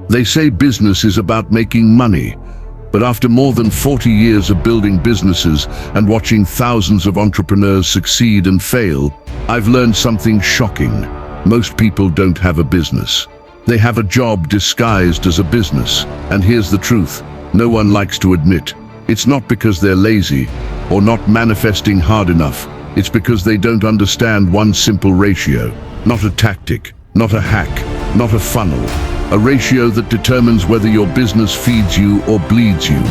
They say business is about making money. But after more than 40 years of building businesses and watching thousands of entrepreneurs succeed and fail, I've learned something shocking. Most people don't have a business. They have a job disguised as a business. And here's the truth, no one likes to admit. It's not because they're lazy or not manifesting hard enough. It's because they don't understand one simple ratio. Not a tactic, not a hack, not a funnel. A ratio that determines whether your business feeds you or bleeds you.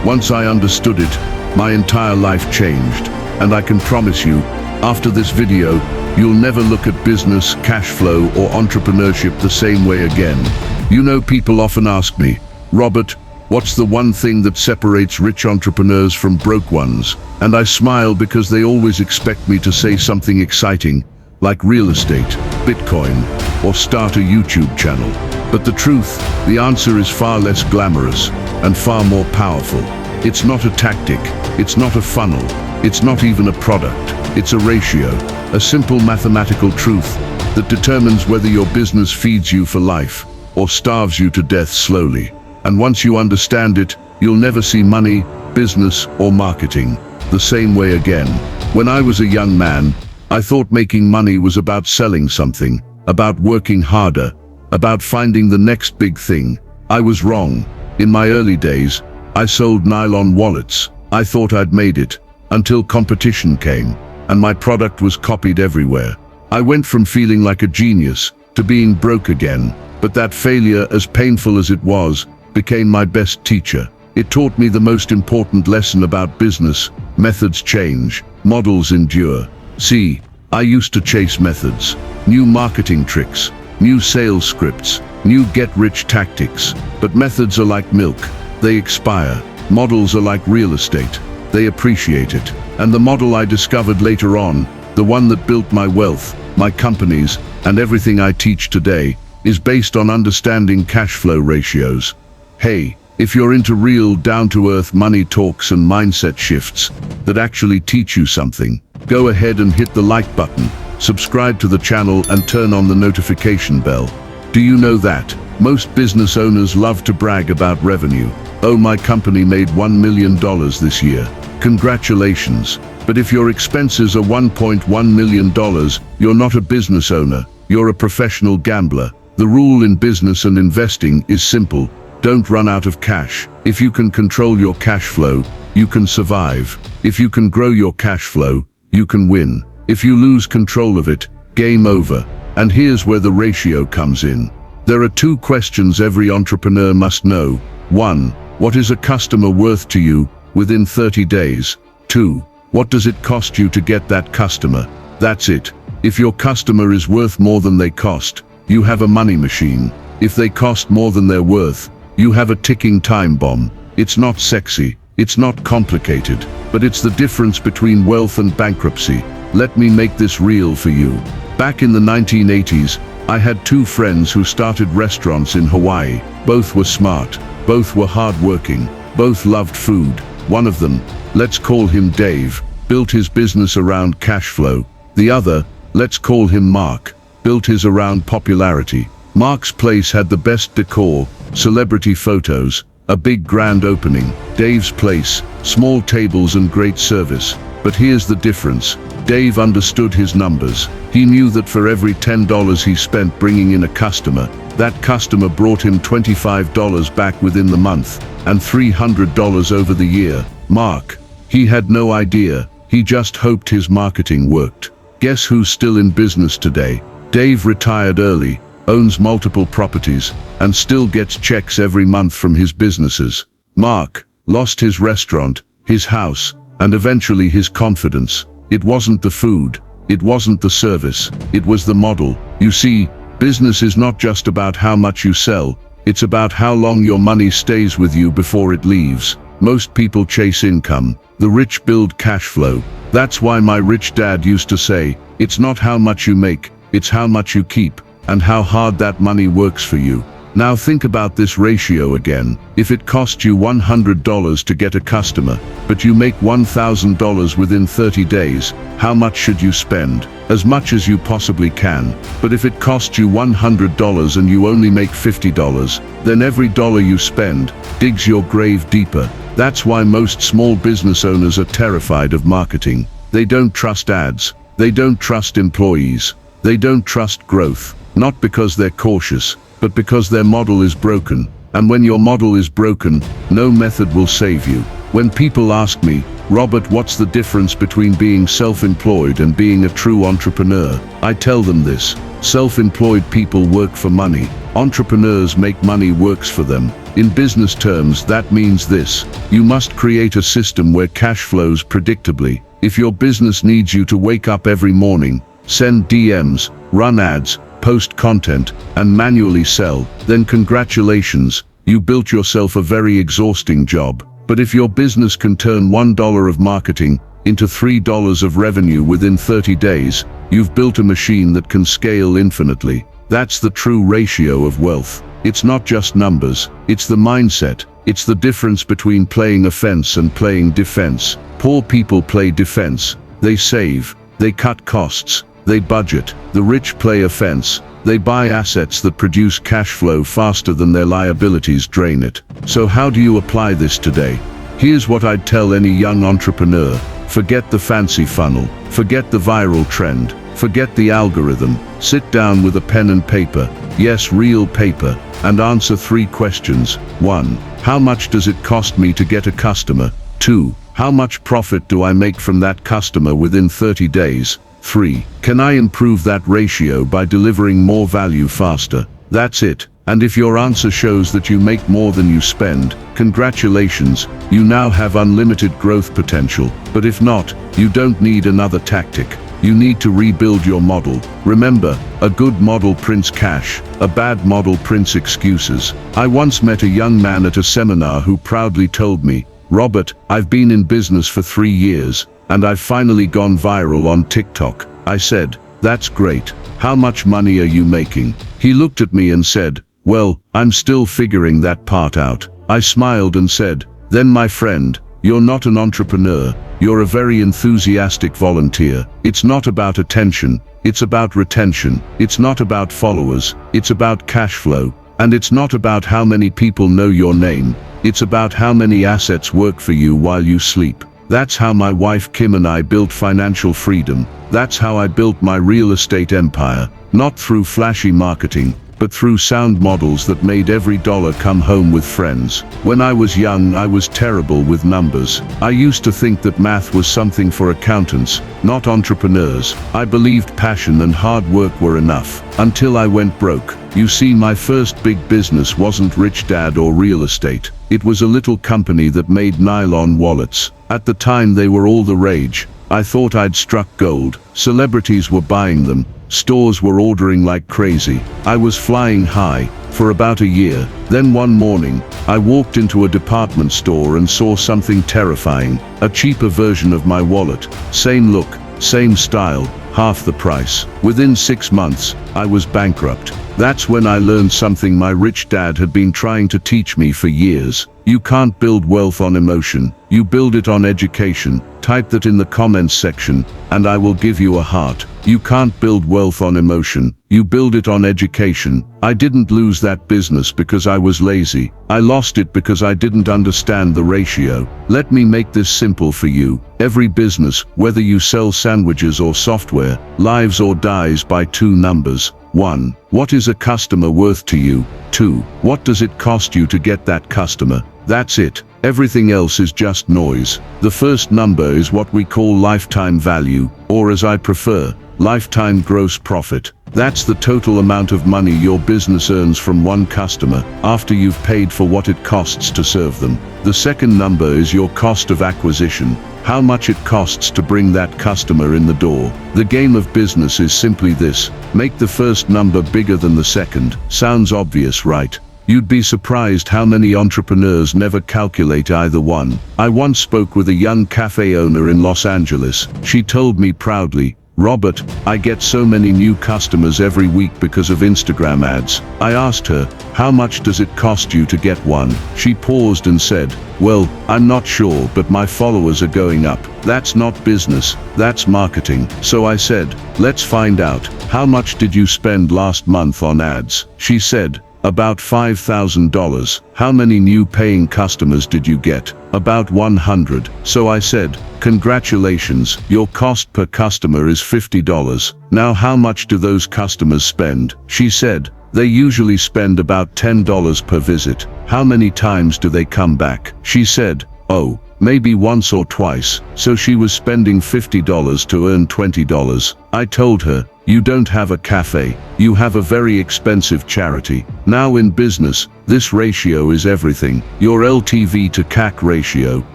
Once I understood it, my entire life changed. And I can promise you, after this video, you'll never look at business, cash flow, or entrepreneurship the same way again. You know, people often ask me, Robert, what's the one thing that separates rich entrepreneurs from broke ones? And I smile because they always expect me to say something exciting, like real estate, Bitcoin, or start a YouTube channel. But the truth, the answer is far less glamorous and far more powerful. It's not a tactic, it's not a funnel, it's not even a product. It's a ratio, a simple mathematical truth that determines whether your business feeds you for life or starves you to death slowly. And once you understand it, you'll never see money, business, or marketing the same way again. When I was a young man, I thought making money was about selling something, about working harder, about finding the next big thing. I was wrong. In my early days, I sold nylon wallets. I thought I'd made it, until competition came, and my product was copied everywhere. I went from feeling like a genius to being broke again, but that failure, as painful as it was, became my best teacher. It taught me the most important lesson about business: methods change, models endure. See, I used to chase methods, new marketing tricks, new sales scripts, new get-rich tactics. But methods are like milk, they expire. Models are like real estate, they appreciate it. And the model I discovered later on, the one that built my wealth, my companies, and everything I teach today, is based on understanding cash flow ratios. Hey, if you're into real, down-to-earth money talks and mindset shifts that actually teach you something, go ahead and hit the like button, subscribe to the channel, and turn on the notification bell. Do you know that most business owners love to brag about revenue? Oh, my company made $1 million this year. Congratulations. But if your expenses are $1.1 million, you're not a business owner, you're a professional gambler. The rule in business and investing is simple: don't run out of cash. If you can control your cash flow, you can survive. If you can grow your cash flow, you can win. If you lose control of it, game over. And here's where the ratio comes in. There are two questions every entrepreneur must know. 1. What is a customer worth to you within 30 days? 2. What does it cost you to get that customer? That's it. If your customer is worth more than they cost, you have a money machine. If they cost more than they're worth, you have a ticking time bomb. It's not sexy, it's not complicated, but it's the difference between wealth and bankruptcy. Let me make this real for you. Back in the 1980s, I had two friends who started restaurants in Hawaii. Both were smart, both were hardworking, both loved food. One of them, let's call him Dave, built his business around cash flow. The other, let's call him Mark, built his around popularity. Mark's place had the best decor, celebrity photos, a big grand opening. Dave's place, small tables and great service. But here's the difference. Dave understood his numbers. He knew that for every $10 he spent bringing in a customer, that customer brought him $25 back within the month, and $300 over the year. Mark, he had no idea. He just hoped his marketing worked. Guess who's still in business today? Dave retired early, owns multiple properties, and still gets checks every month from his businesses. Mark lost his restaurant, his house, and eventually his confidence. It wasn't the food, it wasn't the service, it was the model. You see, business is not just about how much you sell, it's about how long your money stays with you before it leaves. Most people chase income, the rich build cash flow. That's why my rich dad used to say, it's not how much you make, it's how much you keep, and how hard that money works for you. Now think about this ratio again. If it cost you $100 to get a customer, but you make $1,000 within 30 days, how much should you spend? As much as you possibly can. But if it costs you $100 and you only make $50, then every dollar you spend digs your grave deeper. That's why most small business owners are terrified of marketing. They don't trust ads. They don't trust employees. They don't trust growth. Not because they're cautious, but because their model is broken. And when your model is broken, no method will save you. When people ask me, Robert, what's the difference between being self-employed and being a true entrepreneur? I tell them this: self-employed people work for money. Entrepreneurs make money works for them. In business terms, that means this: you must create a system where cash flows predictably. If your business needs you to wake up every morning, send DMs, run ads, post content, and manually sell, then congratulations, you built yourself a very exhausting job. But if your business can turn $1 of marketing into $3 of revenue within 30 days, you've built a machine that can scale infinitely. That's the true ratio of wealth. It's not just numbers, it's the mindset. It's the difference between playing offense and playing defense. Poor people play defense. They save, they cut costs, they budget. The rich play offense. They buy assets that produce cash flow faster than their liabilities drain it. So how do you apply this today? Here's what I'd tell any young entrepreneur. Forget the fancy funnel. Forget the viral trend. Forget the algorithm. Sit down with a pen and paper. Yes, real paper. And answer 3 questions. 1. How much does it cost me to get a customer? 2. How much profit do I make from that customer within 30 days? 3. Can I improve that ratio by delivering more value faster? That's it. And if your answer shows that you make more than you spend, congratulations, you now have unlimited growth potential. But if not, you don't need another tactic. You need to rebuild your model. Remember, a good model prints cash, a bad model prints excuses. I once met a young man at a seminar who proudly told me, Robert, I've been in business for 3 years, and I've finally gone viral on TikTok. I said, that's great. How much money are you making? He looked at me and said, well, I'm still figuring that part out. I smiled and said, then my friend, you're not an entrepreneur. You're a very enthusiastic volunteer. It's not about attention. It's about retention. It's not about followers. It's about cash flow. And it's not about how many people know your name. It's about how many assets work for you while you sleep. That's how my wife Kim and I built financial freedom. That's how I built my real estate empire. Not through flashy marketing, but through sound models that made every dollar come home with friends. When I was young, I was terrible with numbers. I used to think that math was something for accountants, not entrepreneurs. I believed passion and hard work were enough, until I went broke. You see, my first big business wasn't Rich Dad or real estate. It was a little company that made nylon wallets. At the time they were all the rage. I thought I'd struck gold. Celebrities were buying them. Stores were ordering like crazy. I was flying high for about a year. Then one morning, I walked into a department store and saw something terrifying. A cheaper version of my wallet. Same look, same style, half the price. Within 6 months, I was bankrupt. That's when I learned something my rich dad had been trying to teach me for years. You can't build wealth on emotion. You build it on education. Type that in the comments section, and I will give you a heart. You can't build wealth on emotion. You build it on education. I didn't lose that business because I was lazy. I lost it because I didn't understand the ratio. Let me make this simple for you. Every business, whether you sell sandwiches or software, lives or dies by 2 numbers. 1. What is a customer worth to you? 2. What does it cost you to get that customer? That's it. Everything else is just noise. The first number is what we call lifetime value, or as I prefer, lifetime gross profit. That's the total amount of money your business earns from one customer after you've paid for what it costs to serve them. The second number is your cost of acquisition, how much it costs to bring that customer in the door. The game of business is simply this: make the first number bigger than the second. Sounds obvious, right? You'd be surprised how many entrepreneurs never calculate either one. I once spoke with a young cafe owner in Los Angeles. She told me proudly, Robert, I get so many new customers every week because of Instagram ads. I asked her, how much does it cost you to get one? She paused and said, well, I'm not sure, but my followers are going up. That's not business, that's marketing. So I said, let's find out. How much did you spend last month on ads? She said, about $5,000. How many new paying customers did you get? About 100. So I said, congratulations, your cost per customer is $50. Now how much do those customers spend? She said, they usually spend about $10 per visit. How many times do they come back? She said, oh, maybe once or twice. So she was spending $50 to earn $20. I told her, you don't have a cafe, you have a very expensive charity. Now in business, this ratio is everything. Your LTV to CAC ratio,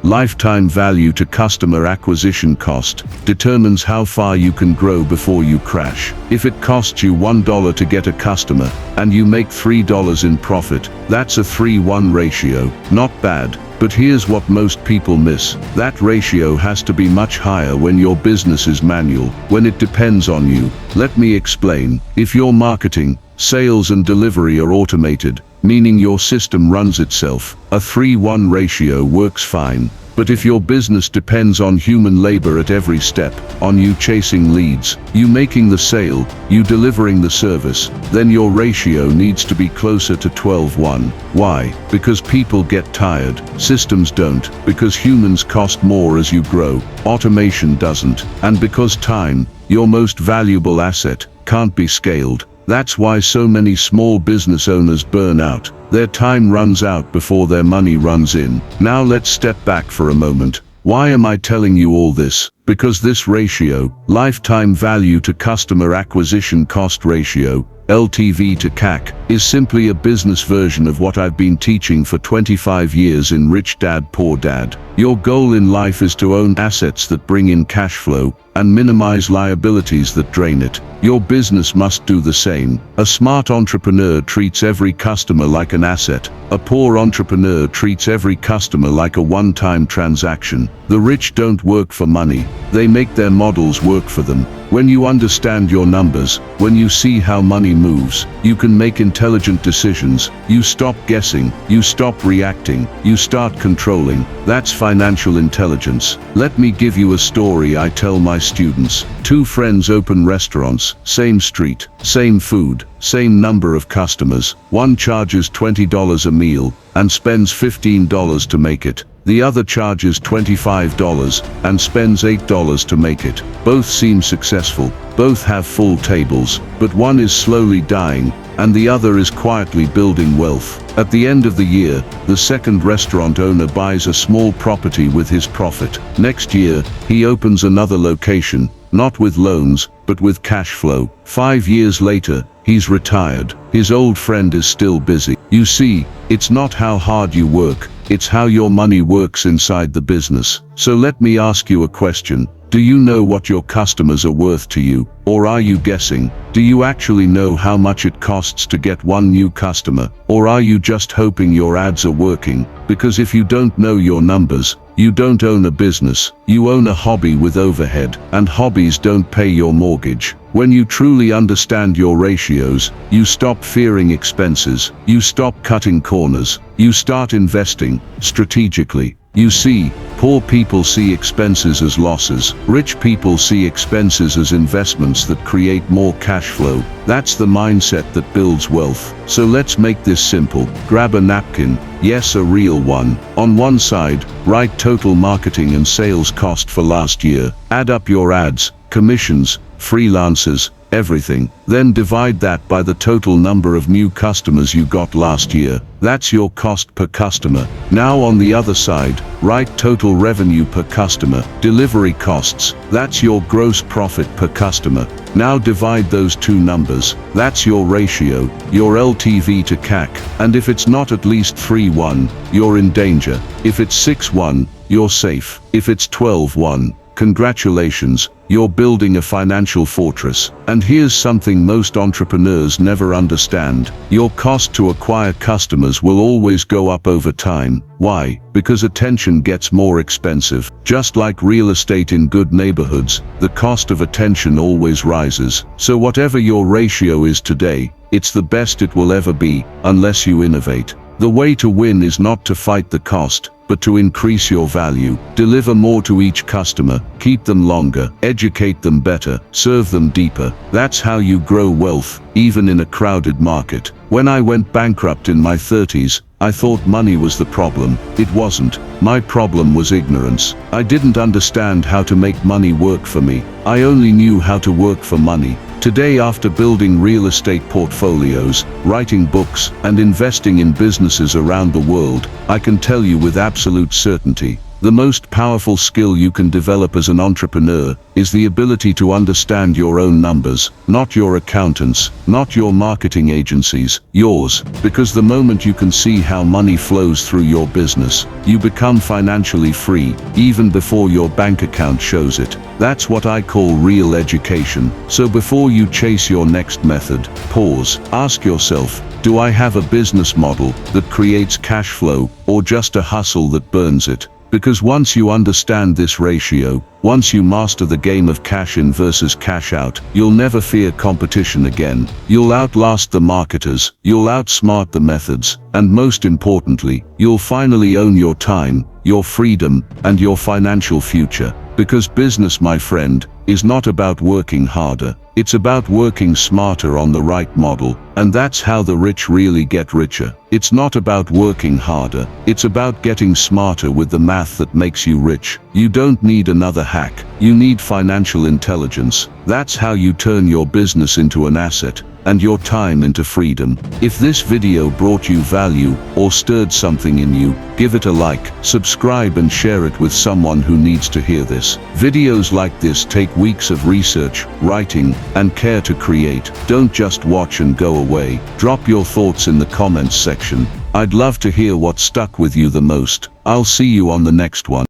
lifetime value to customer acquisition cost, determines how far you can grow before you crash. If it costs you $1 to get a customer, and you make $3 in profit, that's a 3-1 ratio. Not bad. But here's what most people miss. That ratio has to be much higher when your business is manual, when it depends on you. Let me explain. If your marketing, sales and delivery are automated, meaning your system runs itself, a 3-1 ratio works fine. But if your business depends on human labor at every step, on you chasing leads, you making the sale, you delivering the service, then your ratio needs to be closer to 12-1. Why? Because people get tired, systems don't, because humans cost more as you grow, automation doesn't, and because time, your most valuable asset, can't be scaled. That's why so many small business owners burn out. Their time runs out before their money runs in. Now let's step back for a moment. Why am I telling you all this? Because this ratio, lifetime value to customer acquisition cost ratio, LTV to CAC, is simply a business version of what I've been teaching for 25 years in Rich Dad Poor Dad. Your goal in life is to own assets that bring in cash flow and minimize liabilities that drain it. Your business must do the same. A smart entrepreneur treats every customer like an asset. A poor entrepreneur treats every customer like a one-time transaction. The rich don't work for money. They make their models work for them. When you understand your numbers, when you see how money moves, you can make intelligent decisions. You stop guessing, you stop reacting, you start controlling. That's financial intelligence. Let me give you a story I tell my students. Two friends open restaurants, same street, same food, same number of customers. One charges $20 a meal and spends $15 to make it. The other charges $25 and spends $8 to make it. Both seem successful, both have full tables, but one is slowly dying and the other is quietly building wealth. At the end of the year, the second restaurant owner buys a small property with his profit. Next year, he opens another location, not with loans, but with cash flow. 5 years later, he's retired. His old friend is still busy. You see, it's not how hard you work, it's how your money works inside the business. So let me ask you a question. Do you know what your customers are worth to you? Or are you guessing? Do you actually know how much it costs to get one new customer? Or are you just hoping your ads are working? Because if you don't know your numbers, you don't own a business, you own a hobby with overhead, and hobbies don't pay your mortgage. When you truly understand your ratios, you stop fearing expenses, you stop cutting corners, you start investing strategically. You see, poor people see expenses as losses. Rich people see expenses as investments that create more cash flow. That's the mindset that builds wealth. So let's make this simple. Grab a napkin, yes, a real one. On one side, write total marketing and sales cost for last year. Add up your ads, commissions, freelancers, everything. Then divide that by the total number of new customers you got last year. That's your cost per customer. Now on the other side, write total revenue per customer, delivery costs. That's your gross profit per customer. Now divide those two numbers. That's your ratio, your LTV to CAC. And if it's not at least 3-1, you're in danger. If it's 6-1, you're safe. If it's 12-1, Congratulations, you're building a financial fortress. And here's something most entrepreneurs never understand. Your cost to acquire customers will always go up over time. Why? Because attention gets more expensive. Just like real estate in good neighborhoods, the cost of attention always rises. So whatever your ratio is today, it's the best it will ever be, unless you innovate. The way to win is not to fight the cost, but to increase your value. Deliver more to each customer, keep them longer, educate them better, serve them deeper. That's how you grow wealth, even in a crowded market. When I went bankrupt in my 30s, I thought money was the problem. It wasn't. My problem was ignorance. I didn't understand how to make money work for me. I only knew how to work for money. Today, after building real estate portfolios, writing books, and investing in businesses around the world, I can tell you with absolute certainty, the most powerful skill you can develop as an entrepreneur is the ability to understand your own numbers, not your accountants, not your marketing agencies, yours. Because the moment you can see how money flows through your business, you become financially free, even before your bank account shows it. That's what I call real education. So before you chase your next method, pause. Ask yourself, do I have a business model that creates cash flow, or just a hustle that burns it? Because once you understand this ratio, once you master the game of cash in versus cash out, you'll never fear competition again. You'll outlast the marketers, you'll outsmart the methods, and most importantly, you'll finally own your time, your freedom, and your financial future. Because business, my friend, is not about working harder. It's about working smarter on the right model, and that's how the rich really get richer. It's not about working harder, it's about getting smarter with the math that makes you rich. You don't need another hack, you need financial intelligence. That's how you turn your business into an asset, and your time into freedom. If this video brought you value, or stirred something in you, give it a like, subscribe and share it with someone who needs to hear this. Videos like this take weeks of research, writing, and care to create. Don't just watch and go away. Drop your thoughts in the comments section. I'd love to hear what stuck with you the most. I'll see you on the next one.